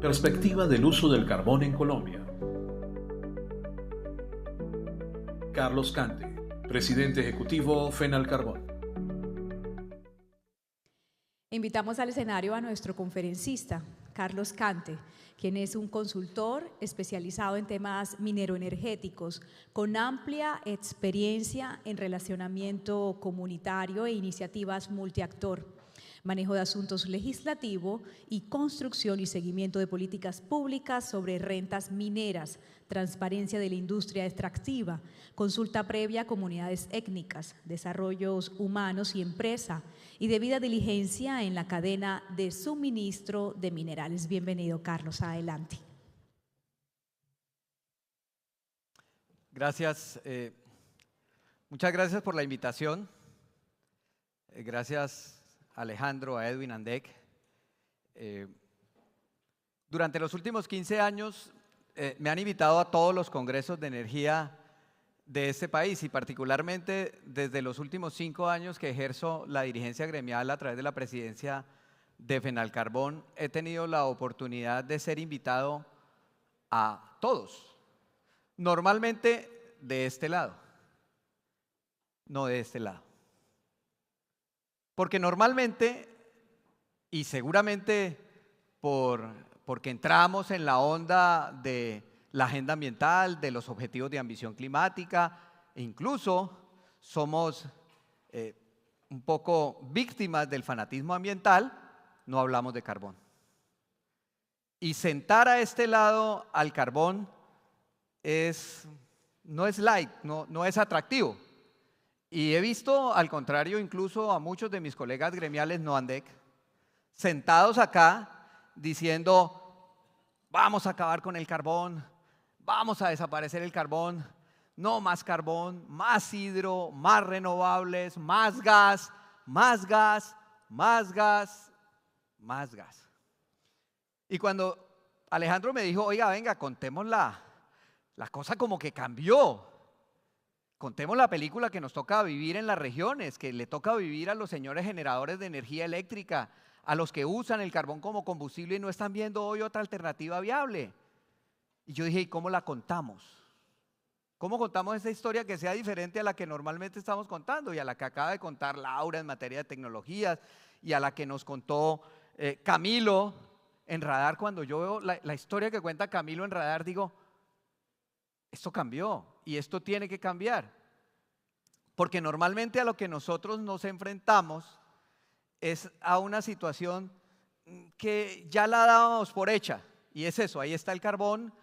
Perspectiva del uso del carbón en Colombia. Carlos Cante, presidente ejecutivo Fenalcarbón. Invitamos al escenario a nuestro conferencista, Carlos Cante, quien es un consultor especializado en temas mineroenergéticos, con amplia experiencia en relacionamiento comunitario e iniciativas multiactor, manejo de asuntos legislativos y construcción y seguimiento de políticas públicas sobre rentas mineras, transparencia de la industria extractiva, consulta previa a comunidades étnicas, desarrollos humanos y empresa, y debida diligencia en la cadena de suministro de minerales. Bienvenido, Carlos, adelante. Gracias. Muchas gracias por la invitación. Gracias Alejandro, a Edwin Andek. Durante los últimos 15 años me han invitado a todos los congresos de energía de este país y particularmente desde los últimos 5 años que ejerzo la dirigencia gremial a través de la presidencia de Fenalcarbón, he tenido la oportunidad de ser invitado a todos, normalmente de este lado, no de este lado. Porque normalmente, y seguramente porque entramos en la onda de la agenda ambiental, de los objetivos de ambición climática, e incluso somos un poco víctimas del fanatismo ambiental, no hablamos de carbón. Y sentar a este lado al carbón no es light, no es atractivo. Y he visto, al contrario, incluso a muchos de mis colegas gremiales no Andec, sentados acá diciendo, vamos a acabar con el carbón, vamos a desaparecer el carbón, no más carbón, más hidro, más renovables, más gas, más gas, más gas, más gas. Y cuando Alejandro me dijo, oiga, venga, contemos la cosa como que cambió. Contemos la película que nos toca vivir en las regiones, que le toca vivir a los señores generadores de energía eléctrica, a los que usan el carbón como combustible y no están viendo hoy otra alternativa viable. Y yo dije, ¿y cómo la contamos? ¿Cómo contamos esa historia que sea diferente a la que normalmente estamos contando y a la que acaba de contar Laura en materia de tecnologías y a la que nos contó Camilo en Radar? Cuando yo veo la historia que cuenta Camilo en Radar, digo, esto cambió y esto tiene que cambiar, porque normalmente a lo que nosotros nos enfrentamos es a una situación que ya la dábamos por hecha, y es eso, ahí está el carbón,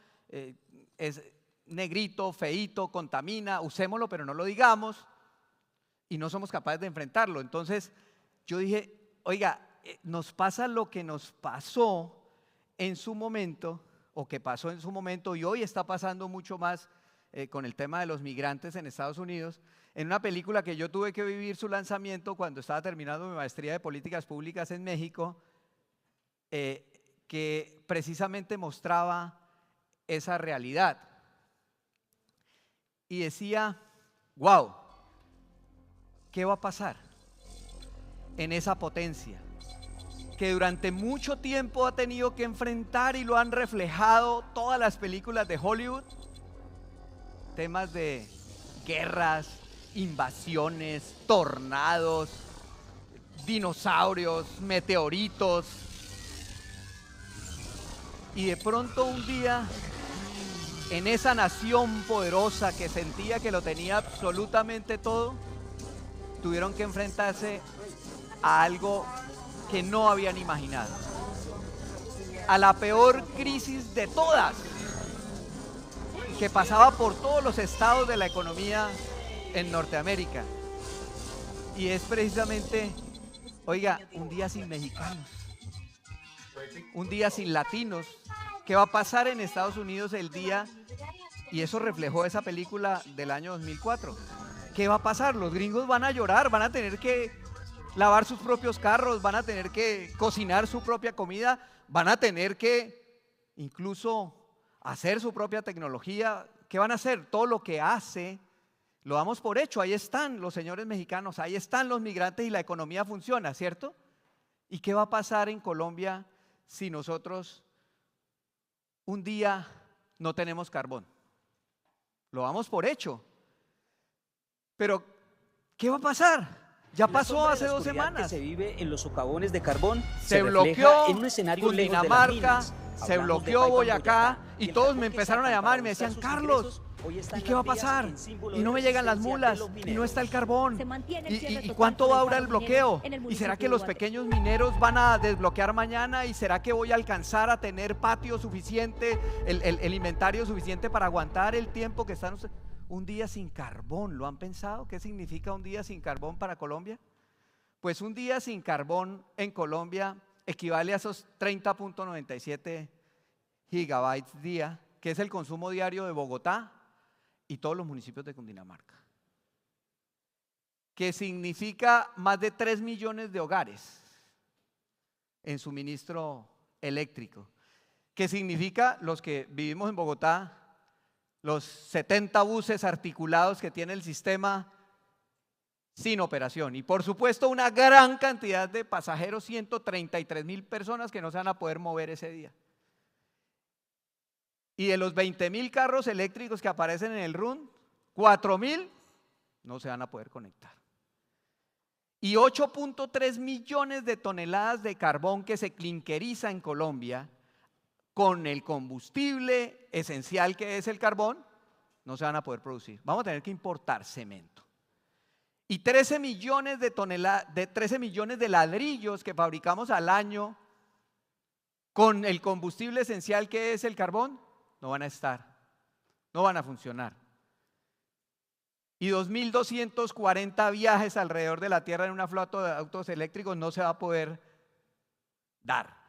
es negrito, feíto, contamina, usémoslo pero no lo digamos, y no somos capaces de enfrentarlo. Entonces yo dije, oiga, nos pasa lo que nos pasó en su momento, o que pasó en su momento y hoy está pasando mucho más con el tema de los migrantes en Estados Unidos, en una película que yo tuve que vivir su lanzamiento cuando estaba terminando mi maestría de políticas públicas en México, que precisamente mostraba esa realidad. Y decía, wow, ¿qué va a pasar en esa potencia que durante mucho tiempo ha tenido que enfrentar y lo han reflejado todas las películas de Hollywood? Temas de guerras, invasiones, tornados, dinosaurios, meteoritos. Y de pronto un día, en esa nación poderosa que sentía que lo tenía absolutamente todo, tuvieron que enfrentarse a algo que no habían imaginado, a la peor crisis de todas, que pasaba por todos los estados de la economía en Norteamérica. Y es precisamente, oiga, un día sin mexicanos, un día sin latinos. ¿Qué va a pasar en Estados Unidos el día? Y eso reflejó esa película del año 2004. ¿Qué va a pasar? Los gringos van a llorar, van a tener que lavar sus propios carros, van a tener que cocinar su propia comida, van a tener que incluso hacer su propia tecnología. ¿Qué van a hacer? Todo lo que hace lo damos por hecho. Ahí están los señores mexicanos, ahí están los migrantes y la economía funciona, ¿cierto? ¿Y qué va a pasar en Colombia si nosotros un día no tenemos carbón. Lo damos por hecho. Pero, ¿qué va a pasar? Ya pasó hace 2 semanas. Que se vive en los socavones de carbón se bloqueó en un escenario Cundinamarca, se bloqueó Boyacá y todos me empezaron a llamar y me decían, Carlos, ¿y qué va a pasar? Y no me llegan las mulas, y no está el carbón. ¿Y cuánto va a durar el bloqueo? ¿Y será que los pequeños mineros van a desbloquear mañana? ¿Y será que voy a alcanzar a tener patio suficiente, el inventario suficiente para aguantar el tiempo que están ustedes? Un día sin carbón, ¿lo han pensado? ¿Qué significa un día sin carbón para Colombia? Pues un día sin carbón en Colombia equivale a esos 30.97 gigabytes día, que es el consumo diario de Bogotá y todos los municipios de Cundinamarca. Que significa más de 3 millones de hogares en suministro eléctrico. Que significa los que vivimos en Bogotá, los 70 buses articulados que tiene el sistema sin operación. Y por supuesto una gran cantidad de pasajeros, 133.000 personas que no se van a poder mover ese día. Y de los 20.000 carros eléctricos que aparecen en el RUN, 4.000 no se van a poder conectar. Y 8.3 millones de toneladas de carbón que se clinkeriza en Colombia con el combustible esencial que es el carbón, no se van a poder producir. Vamos a tener que importar cemento. Y 13 millones de ladrillos que fabricamos al año con el combustible esencial que es el carbón, no van a estar, no van a funcionar. Y 2.240 viajes alrededor de la Tierra en una flota de autos eléctricos no se va a poder dar.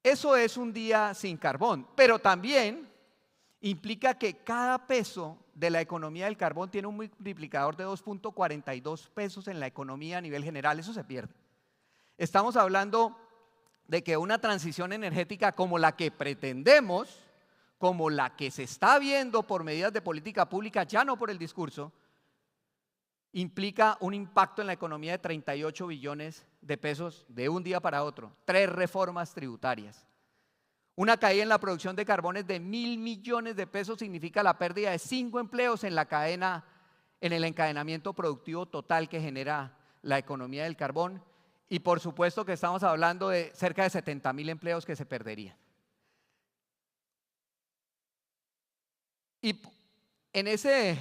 Eso es un día sin carbón, pero también implica que cada peso de la economía del carbón tiene un multiplicador de 2.42 pesos en la economía a nivel general. Eso se pierde. Estamos hablando de que una transición energética como la que pretendemos, como la que se está viendo por medidas de política pública, ya no por el discurso, implica un impacto en la economía de 38 billones de pesos de un día para otro. 3 reformas tributarias. Una caída en la producción de carbones de 1.000 millones de pesos significa la pérdida de 5 empleos en la cadena, en el encadenamiento productivo total que genera la economía del carbón. Y por supuesto que estamos hablando de cerca de 70.000 empleos que se perderían. Y en ese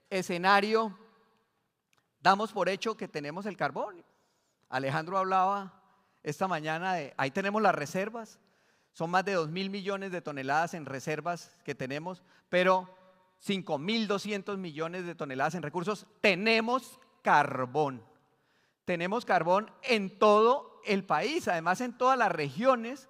escenario damos por hecho que tenemos el carbón. Alejandro hablaba esta mañana de, ahí tenemos las reservas, son más de 2.000 millones de toneladas en reservas que tenemos, pero 5.200 millones de toneladas en recursos. Tenemos carbón en todo el país, además en todas las regiones,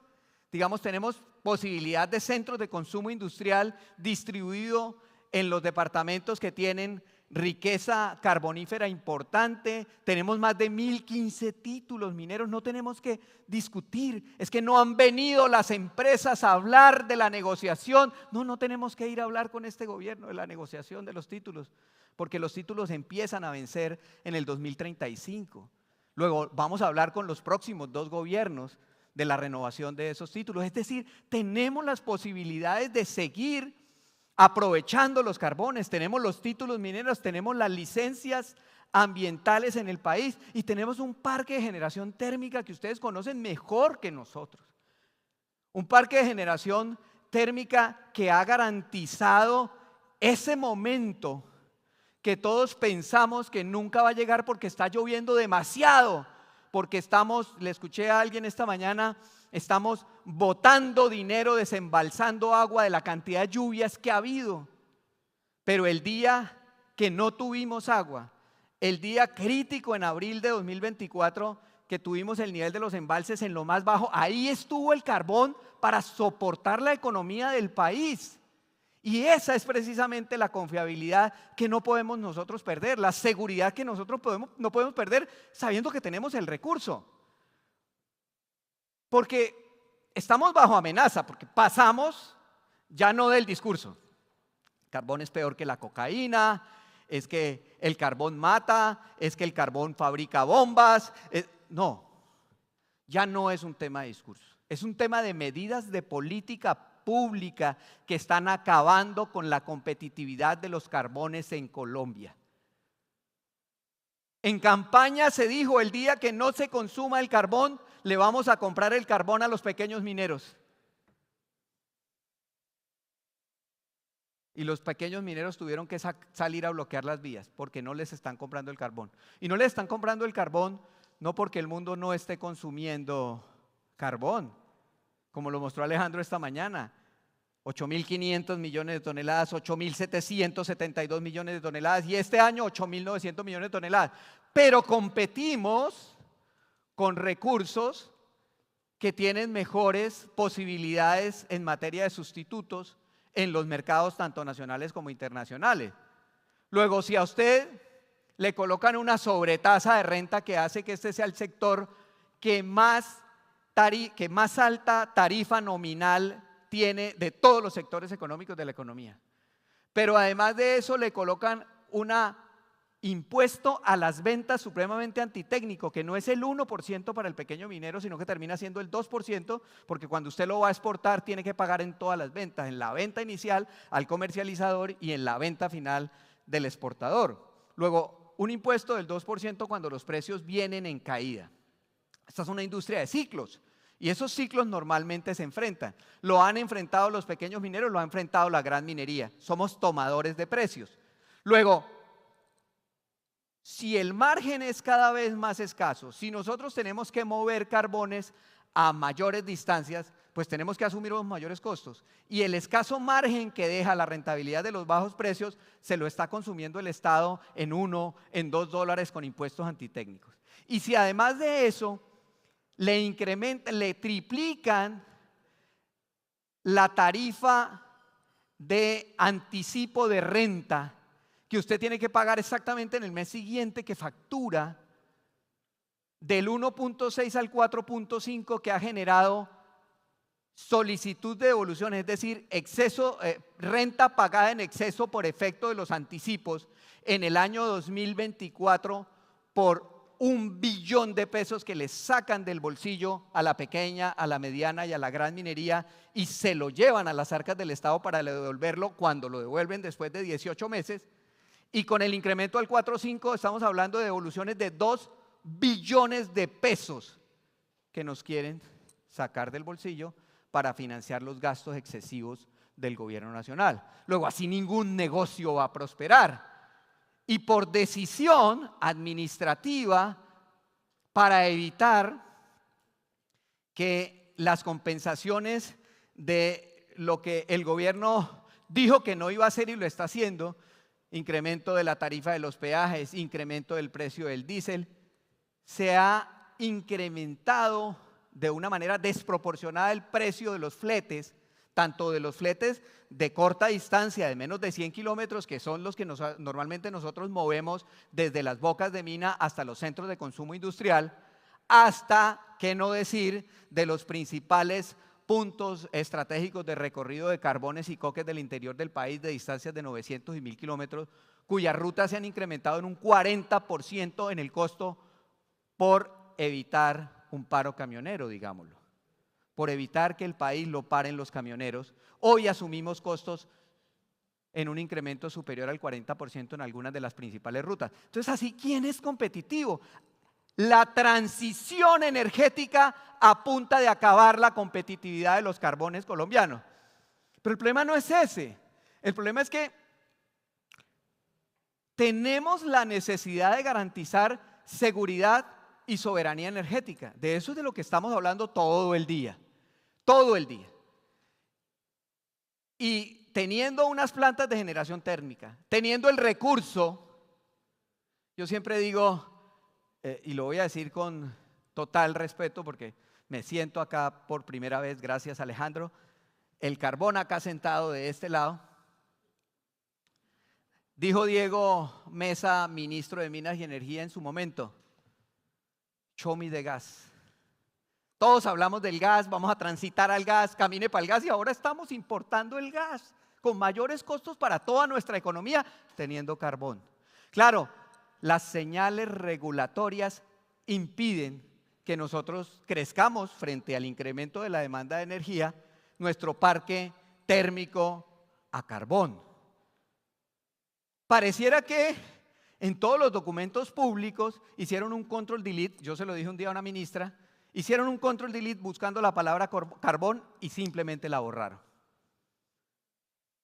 digamos, tenemos posibilidad de centros de consumo industrial distribuido en los departamentos que tienen riqueza carbonífera importante, tenemos más de 1.015 títulos mineros, no tenemos que discutir, es que no han venido las empresas a hablar de la negociación, no tenemos que ir a hablar con este gobierno de la negociación de los títulos, porque los títulos empiezan a vencer en el 2035, luego vamos a hablar con los próximos 2 gobiernos de la renovación de esos títulos, es decir, tenemos las posibilidades de seguir aprovechando los carbones, tenemos los títulos mineros, tenemos las licencias ambientales en el país y tenemos un parque de generación térmica que ustedes conocen mejor que nosotros. Un parque de generación térmica que ha garantizado ese momento que todos pensamos que nunca va a llegar porque está lloviendo demasiado, porque estamos, le escuché a alguien esta mañana, estamos botando dinero, desembalsando agua de la cantidad de lluvias que ha habido. Pero el día que no tuvimos agua, el día crítico en abril de 2024, que tuvimos el nivel de los embalses en lo más bajo, ahí estuvo el carbón para soportar la economía del país. Y esa es precisamente la confiabilidad que no podemos nosotros perder, la seguridad que nosotros no podemos perder sabiendo que tenemos el recurso. Porque estamos bajo amenaza, porque pasamos ya no del discurso. El carbón es peor que la cocaína, es que el carbón mata, es que el carbón fabrica bombas. No, ya no es un tema de discurso, es un tema de medidas de política pública que están acabando con la competitividad de los carbones en Colombia. En campaña se dijo: el día que no se consuma el carbón, le vamos a comprar el carbón a los pequeños mineros. Y los pequeños mineros tuvieron que salir a bloquear las vías porque no les están comprando el carbón. Y no les están comprando el carbón no porque el mundo no esté consumiendo carbón, como lo mostró Alejandro esta mañana. 8.500 millones de toneladas, 8.772 millones de toneladas y este año 8.900 millones de toneladas. Pero competimos con recursos que tienen mejores posibilidades en materia de sustitutos en los mercados tanto nacionales como internacionales. Luego, si a usted le colocan una sobretasa de renta que hace que este sea el sector que más alta tarifa nominal tiene de todos los sectores económicos de la economía, pero además de eso le colocan un impuesto a las ventas supremamente antitécnico, que no es el 1% para el pequeño minero, sino que termina siendo el 2%, porque cuando usted lo va a exportar tiene que pagar en todas las ventas, en la venta inicial al comercializador y en la venta final del exportador. Luego, un impuesto del 2% cuando los precios vienen en caída. Esta es una industria de ciclos. Y esos ciclos normalmente se enfrentan. Lo han enfrentado los pequeños mineros, lo ha enfrentado la gran minería. Somos tomadores de precios. Luego, si el margen es cada vez más escaso, si nosotros tenemos que mover carbones a mayores distancias, pues tenemos que asumir los mayores costos. Y el escaso margen que deja la rentabilidad de los bajos precios se lo está consumiendo el Estado en $1, en $2 con impuestos antitécnicos. Y si además de eso le triplican la tarifa de anticipo de renta que usted tiene que pagar exactamente en el mes siguiente que factura, del 1.6 al 4.5 que ha generado solicitud de devolución, es decir, renta pagada en exceso por efecto de los anticipos en el año 2024 por $1 billón que le sacan del bolsillo a la pequeña, a la mediana y a la gran minería y se lo llevan a las arcas del Estado para devolverlo cuando lo devuelven después de 18 meses. Y con el incremento al 4.5 estamos hablando de devoluciones de $2 billones que nos quieren sacar del bolsillo para financiar los gastos excesivos del gobierno nacional. Luego, así ningún negocio va a prosperar. Y por decisión administrativa, para evitar que las compensaciones de lo que el gobierno dijo que no iba a hacer y lo está haciendo, incremento de la tarifa de los peajes, incremento del precio del diésel, se ha incrementado de una manera desproporcionada el precio de los fletes, tanto de los fletes de corta distancia, de menos de 100 kilómetros, que son los que normalmente nosotros movemos desde las bocas de mina hasta los centros de consumo industrial, hasta, qué no decir, de los principales puntos estratégicos de recorrido de carbones y coques del interior del país de distancias de 900 y 1.000 kilómetros, cuyas rutas se han incrementado en un 40% en el costo por evitar un paro camionero, digámoslo. Por evitar que el país lo paren los camioneros. Hoy asumimos costos en un incremento superior al 40% en algunas de las principales rutas. Entonces, así, ¿quién es competitivo? La transición energética a punta de acabar la competitividad de los carbones colombianos. Pero el problema no es ese. El problema es que tenemos la necesidad de garantizar seguridad y soberanía energética. De eso es de lo que estamos hablando todo el día. Todo el día. Y teniendo unas plantas de generación térmica, teniendo el recurso, yo siempre digo, y lo voy a decir con total respeto porque me siento acá por primera vez, gracias Alejandro, el carbón acá sentado de este lado. Dijo Diego Mesa, ministro de Minas y Energía en su momento, show me the gas. Todos hablamos del gas, vamos a transitar al gas, camine para el gas y ahora estamos importando el gas con mayores costos para toda nuestra economía teniendo carbón. Claro, las señales regulatorias impiden que nosotros crezcamos frente al incremento de la demanda de energía nuestro parque térmico a carbón. Pareciera que en todos los documentos públicos hicieron un control delete, yo se lo dije un día a una ministra, hicieron un control delete buscando la palabra carbón y simplemente la borraron.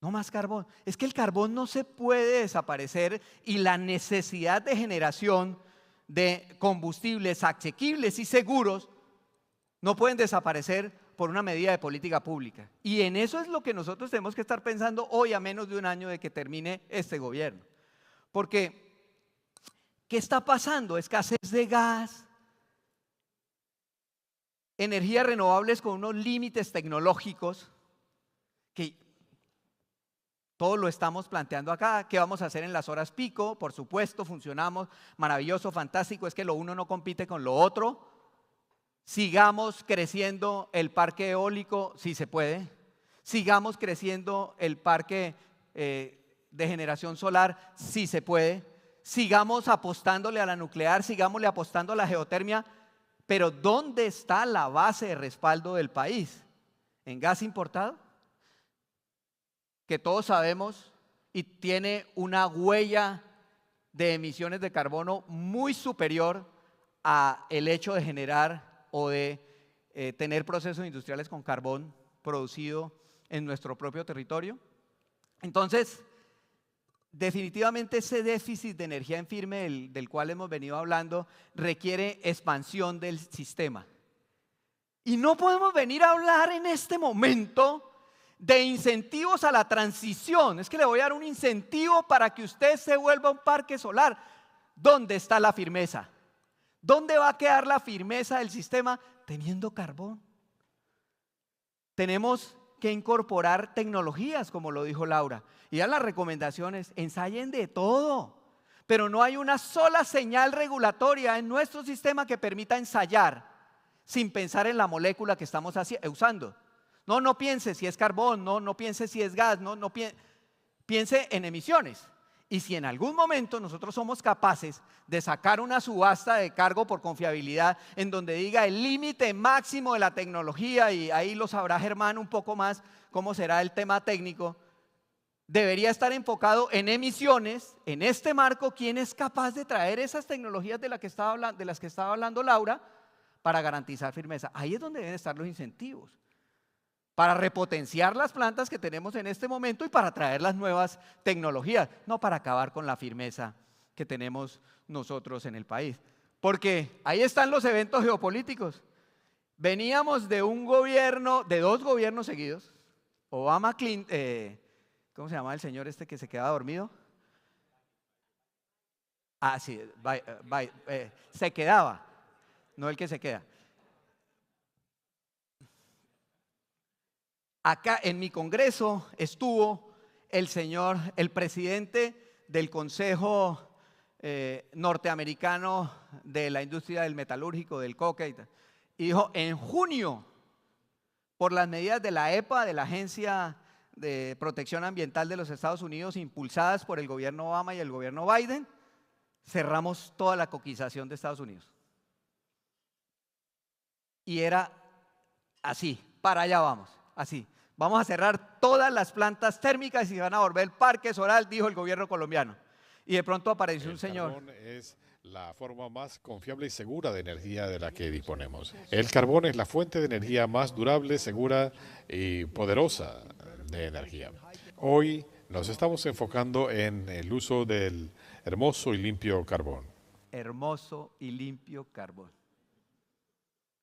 No más carbón. Es que el carbón no se puede desaparecer y la necesidad de generación de combustibles asequibles y seguros no pueden desaparecer por una medida de política pública. Y en eso es lo que nosotros tenemos que estar pensando hoy a menos de un año de que termine este gobierno. Porque, ¿qué está pasando? Escasez de gas, energías renovables con unos límites tecnológicos que todo lo estamos planteando acá. ¿Qué vamos a hacer en las horas pico? Por supuesto, funcionamos, maravilloso, fantástico, es que lo uno no compite con lo otro. Sigamos creciendo el parque eólico, si se puede. Sigamos creciendo el parque de generación solar, si se puede. Sigamos apostándole a la nuclear, sigámosle apostando a la geotermia. Pero ¿dónde está la base de respaldo del país? ¿En gas importado? Que todos sabemos y tiene una huella de emisiones de carbono muy superior a el hecho de generar o de tener procesos industriales con carbón producido en nuestro propio territorio. Entonces, definitivamente ese déficit de energía en firme del cual hemos venido hablando requiere expansión del sistema. Y no podemos venir a hablar en este momento de incentivos a la transición. Es que le voy a dar un incentivo para que usted se vuelva un parque solar. ¿Dónde está la firmeza? ¿Dónde va a quedar la firmeza del sistema? Teniendo carbón. Tenemos que incorporar tecnologías, como lo dijo Laura. Y ya las recomendaciones, ensayen de todo. Pero no hay una sola señal regulatoria en nuestro sistema que permita ensayar sin pensar en la molécula que estamos usando. No piense si es carbón, no piense si es gas, piense en emisiones. Y si en algún momento nosotros somos capaces de sacar una subasta de cargo por confiabilidad en donde diga el límite máximo de la tecnología, y ahí lo sabrá Germán un poco más cómo será el tema técnico, debería estar enfocado en emisiones, en este marco. ¿Quién es capaz de traer esas tecnologías de las que estaba hablando Laura para garantizar firmeza? Ahí es donde deben estar los incentivos, para repotenciar las plantas que tenemos en este momento y para traer las nuevas tecnologías, no para acabar con la firmeza que tenemos nosotros en el país. Porque ahí están los eventos geopolíticos. Veníamos de un gobierno, de dos gobiernos seguidos, Obama, Clinton, ¿cómo se llama el señor este que se quedaba dormido? Ah, sí, se quedaba, no el que se queda. Acá en mi congreso estuvo el presidente del Consejo norteamericano de la industria del metalúrgico, del coque, y dijo: en junio, por las medidas de la EPA, de la Agencia de Protección Ambiental de los Estados Unidos, impulsadas por el gobierno Obama y el gobierno Biden, cerramos toda la coquización de Estados Unidos. Y era así, para allá vamos, así. Vamos a cerrar todas las plantas térmicas y se van a volver parque solar, dijo el gobierno colombiano. Y de pronto apareció un señor. El carbón es la forma más confiable y segura de energía de la que disponemos. El carbón es la fuente de energía más durable, segura y poderosa de energía. Hoy nos estamos enfocando en el uso del hermoso y limpio carbón. Hermoso y limpio carbón.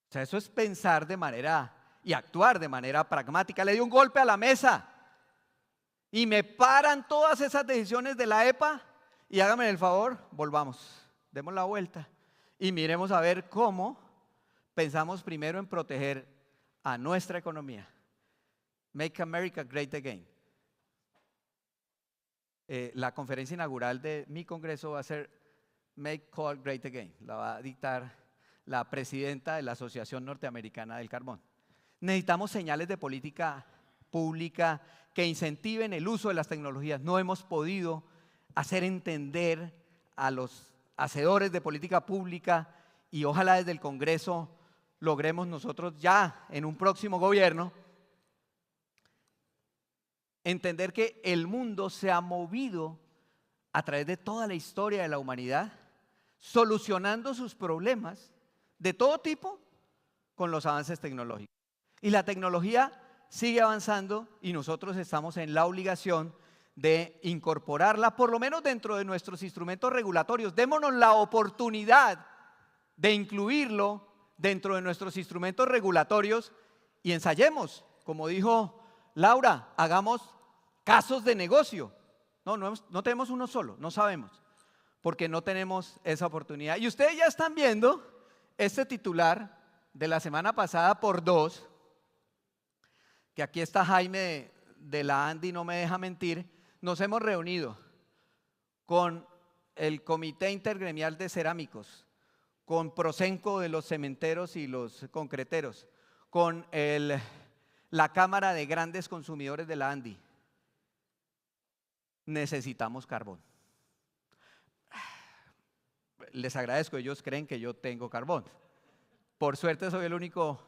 O sea, eso es pensar de manera y actuar de manera pragmática. Le di un golpe a la mesa y me paran todas esas decisiones de la EPA y háganme el favor, volvamos, demos la vuelta y miremos a ver cómo pensamos primero en proteger a nuestra economía. Make America Great Again. La conferencia inaugural de mi congreso va a ser Make Coal Great Again. La va a dictar la presidenta de la Asociación Norteamericana del Carbón. Necesitamos señales de política pública que incentiven el uso de las tecnologías. No hemos podido hacer entender a los hacedores de política pública, y ojalá desde el Congreso logremos nosotros ya en un próximo gobierno entender que el mundo se ha movido a través de toda la historia de la humanidad, solucionando sus problemas de todo tipo con los avances tecnológicos. Y la tecnología sigue avanzando y nosotros estamos en la obligación de incorporarla, por lo menos dentro de nuestros instrumentos regulatorios. Démonos la oportunidad de incluirlo dentro de nuestros instrumentos regulatorios y ensayemos, como dijo Laura, hagamos casos de negocio. No tenemos uno solo, no sabemos, porque no tenemos esa oportunidad. Y ustedes ya están viendo este titular de la semana pasada por 2, que aquí está Jaime de la ANDI, no me deja mentir. Nos hemos reunido con el Comité Intergremial de Cerámicos, con Procenco de los cementeros y los concreteros, con la Cámara de Grandes Consumidores de la ANDI. Necesitamos carbón. Les agradezco, ellos creen que yo tengo carbón. Por suerte soy el único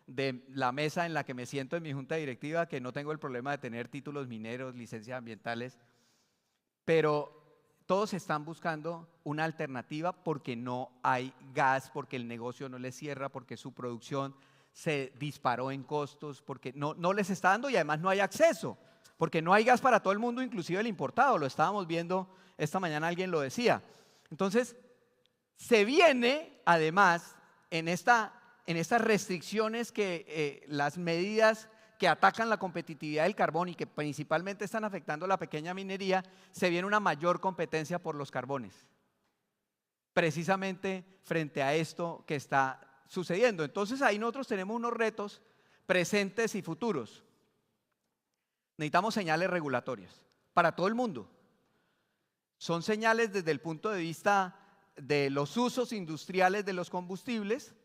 de la mesa en la que me siento en mi junta directiva que no tengo el problema de tener títulos mineros, licencias ambientales, pero todos están buscando una alternativa porque no hay gas, porque el negocio no les cierra, porque su producción se disparó en costos, porque no les está dando y además no hay acceso, porque no hay gas para todo el mundo, inclusive el importado. Lo estábamos viendo esta mañana, alguien lo decía. Entonces, se viene además en estas restricciones que las medidas que atacan la competitividad del carbón y que principalmente están afectando a la pequeña minería, se viene una mayor competencia por los carbones, precisamente frente a esto que está sucediendo. Entonces ahí nosotros tenemos unos retos presentes y futuros. Necesitamos señales regulatorias para todo el mundo. Son señales desde el punto de vista de los usos industriales de los combustibles,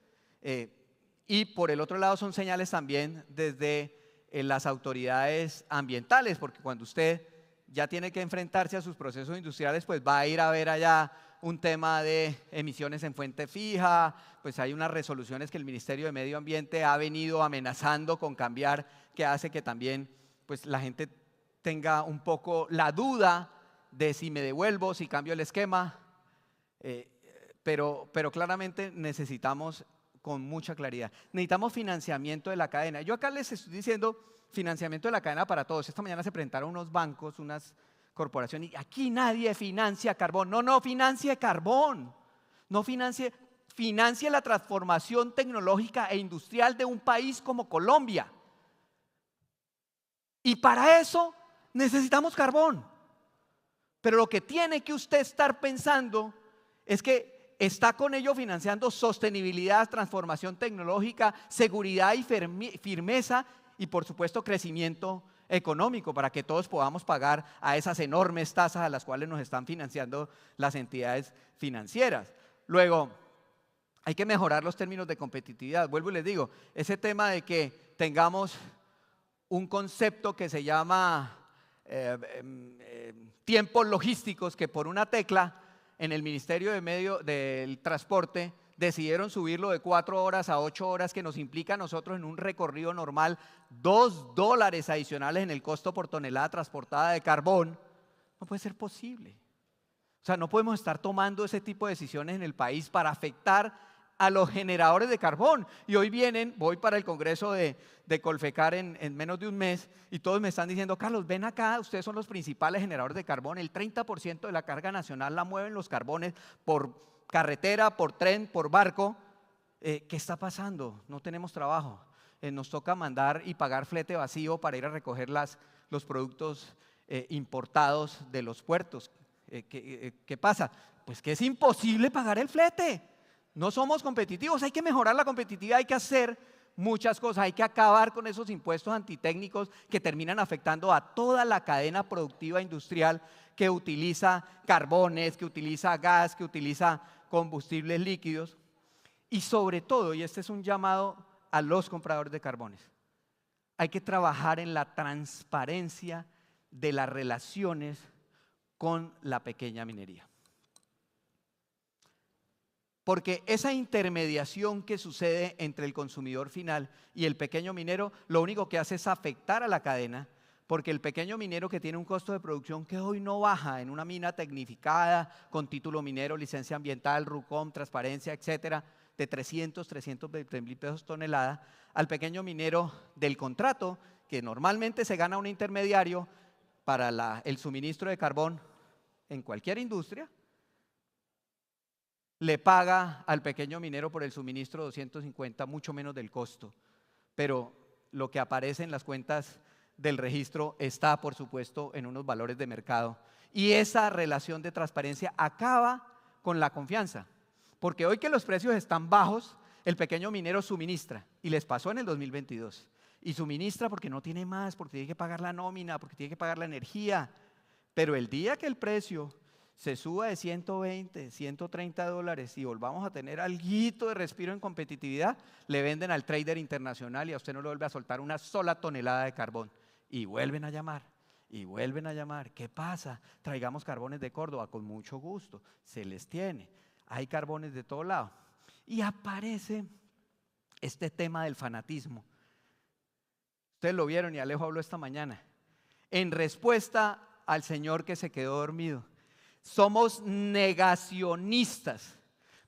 y por el otro lado son señales también desde las autoridades ambientales, porque cuando usted ya tiene que enfrentarse a sus procesos industriales, pues va a ir a ver allá un tema de emisiones en fuente fija, pues hay unas resoluciones que el Ministerio de Medio Ambiente ha venido amenazando con cambiar, que hace que también pues la gente tenga un poco la duda de si me devuelvo, si cambio el esquema, pero claramente necesitamos con mucha claridad. Necesitamos financiamiento de la cadena. Yo acá les estoy diciendo financiamiento de la cadena para todos. Esta mañana se presentaron unos bancos, unas corporaciones, y aquí nadie financia carbón. No financie carbón. No financie la transformación tecnológica e industrial de un país como Colombia. Y para eso necesitamos carbón. Pero lo que tiene que usted estar pensando es que está con ello financiando sostenibilidad, transformación tecnológica, seguridad y firmeza y por supuesto crecimiento económico para que todos podamos pagar a esas enormes tasas a las cuales nos están financiando las entidades financieras. Luego, hay que mejorar los términos de competitividad. Vuelvo y les digo, ese tema de que tengamos un concepto que se llama tiempos logísticos, que por una tecla en el Ministerio del Transporte decidieron subirlo de 4 horas a 8 horas, que nos implica a nosotros en un recorrido normal $2 adicionales en el costo por tonelada transportada de carbón. No puede ser posible. O sea, no podemos estar tomando ese tipo de decisiones en el país para afectar a los generadores de carbón. Y hoy voy para el Congreso de Colfecar en menos de un mes y todos me están diciendo: Carlos, ven acá, ustedes son los principales generadores de carbón, el 30% de la carga nacional la mueven los carbones por carretera, por tren, por barco. ¿Qué está pasando? No tenemos trabajo, nos toca mandar y pagar flete vacío para ir a recoger los productos importados de los puertos. ¿Qué pasa? Pues que es imposible pagar el flete. No somos competitivos, hay que mejorar la competitividad, hay que hacer muchas cosas, hay que acabar con esos impuestos antitécnicos que terminan afectando a toda la cadena productiva industrial que utiliza carbones, que utiliza gas, que utiliza combustibles líquidos. Y sobre todo, y este es un llamado a los compradores de carbones, hay que trabajar en la transparencia de las relaciones con la pequeña minería. Porque esa intermediación que sucede entre el consumidor final y el pequeño minero, lo único que hace es afectar a la cadena, porque el pequeño minero que tiene un costo de producción que hoy no baja en una mina tecnificada, con título minero, licencia ambiental, RUCOM, transparencia, etcétera, de 320.000 pesos tonelada, al pequeño minero del contrato, que normalmente se gana un intermediario para el suministro de carbón en cualquier industria, le paga al pequeño minero por el suministro 250, mucho menos del costo. Pero lo que aparece en las cuentas del registro está, por supuesto, en unos valores de mercado. Y esa relación de transparencia acaba con la confianza. Porque hoy que los precios están bajos, el pequeño minero suministra. Y les pasó en el 2022. Y suministra porque no tiene más, porque tiene que pagar la nómina, porque tiene que pagar la energía. Pero el día que el precio se suba de 120, 130 dólares y volvamos a tener alguito de respiro en competitividad, le venden al trader internacional y a usted no le vuelve a soltar una sola tonelada de carbón. Y vuelven a llamar, y vuelven a llamar. ¿Qué pasa? Traigamos carbones de Córdoba, con mucho gusto. Se les tiene. Hay carbones de todo lado. Y aparece este tema del fanatismo. Ustedes lo vieron y Alejo habló esta mañana. En respuesta al señor que se quedó dormido. Somos negacionistas.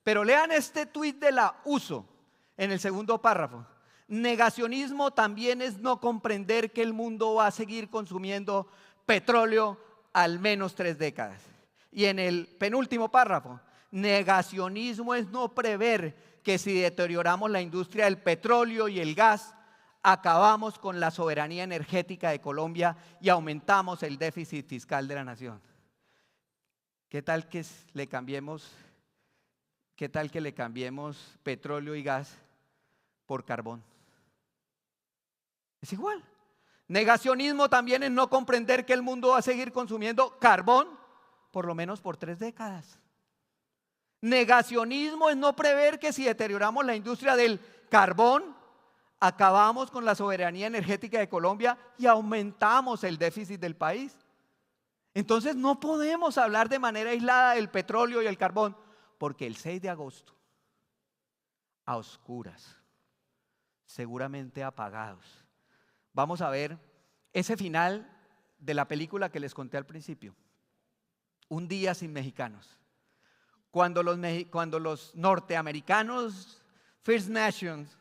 Pero lean este tuit de la USO en el segundo párrafo. Negacionismo también es no comprender que el mundo va a seguir consumiendo petróleo al menos 3 décadas. Y en el penúltimo párrafo, negacionismo es no prever que si deterioramos la industria del petróleo y el gas, acabamos con la soberanía energética de Colombia y aumentamos el déficit fiscal de la nación. ¿Qué tal que le cambiemos petróleo y gas por carbón? Es igual. Negacionismo también es no comprender que el mundo va a seguir consumiendo carbón por lo menos por 3 décadas. Negacionismo es no prever que si deterioramos la industria del carbón, acabamos con la soberanía energética de Colombia y aumentamos el déficit del país. Entonces no podemos hablar de manera aislada del petróleo y el carbón, porque el 6 de agosto, a oscuras, seguramente apagados, vamos a ver ese final de la película que les conté al principio, Un día sin mexicanos. Cuando los norteamericanos, First Nations,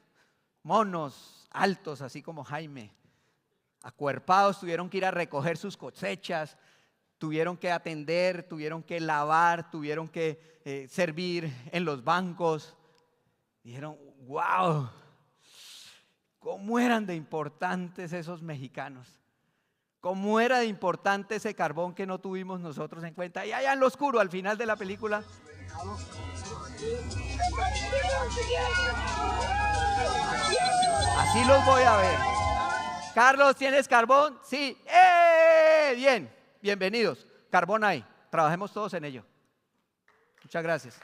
monos altos, así como Jaime, acuerpados, tuvieron que ir a recoger sus cosechas, tuvieron que atender, tuvieron que lavar, tuvieron que servir en los bancos. Dijeron, wow, cómo eran de importantes esos mexicanos, cómo era de importante ese carbón que no tuvimos nosotros en cuenta. Y allá en lo oscuro, al final de la película, así los voy a ver. Carlos, ¿tienes carbón? Sí. Bien, bienvenidos. Carbón hay. Trabajemos todos en ello. Muchas gracias.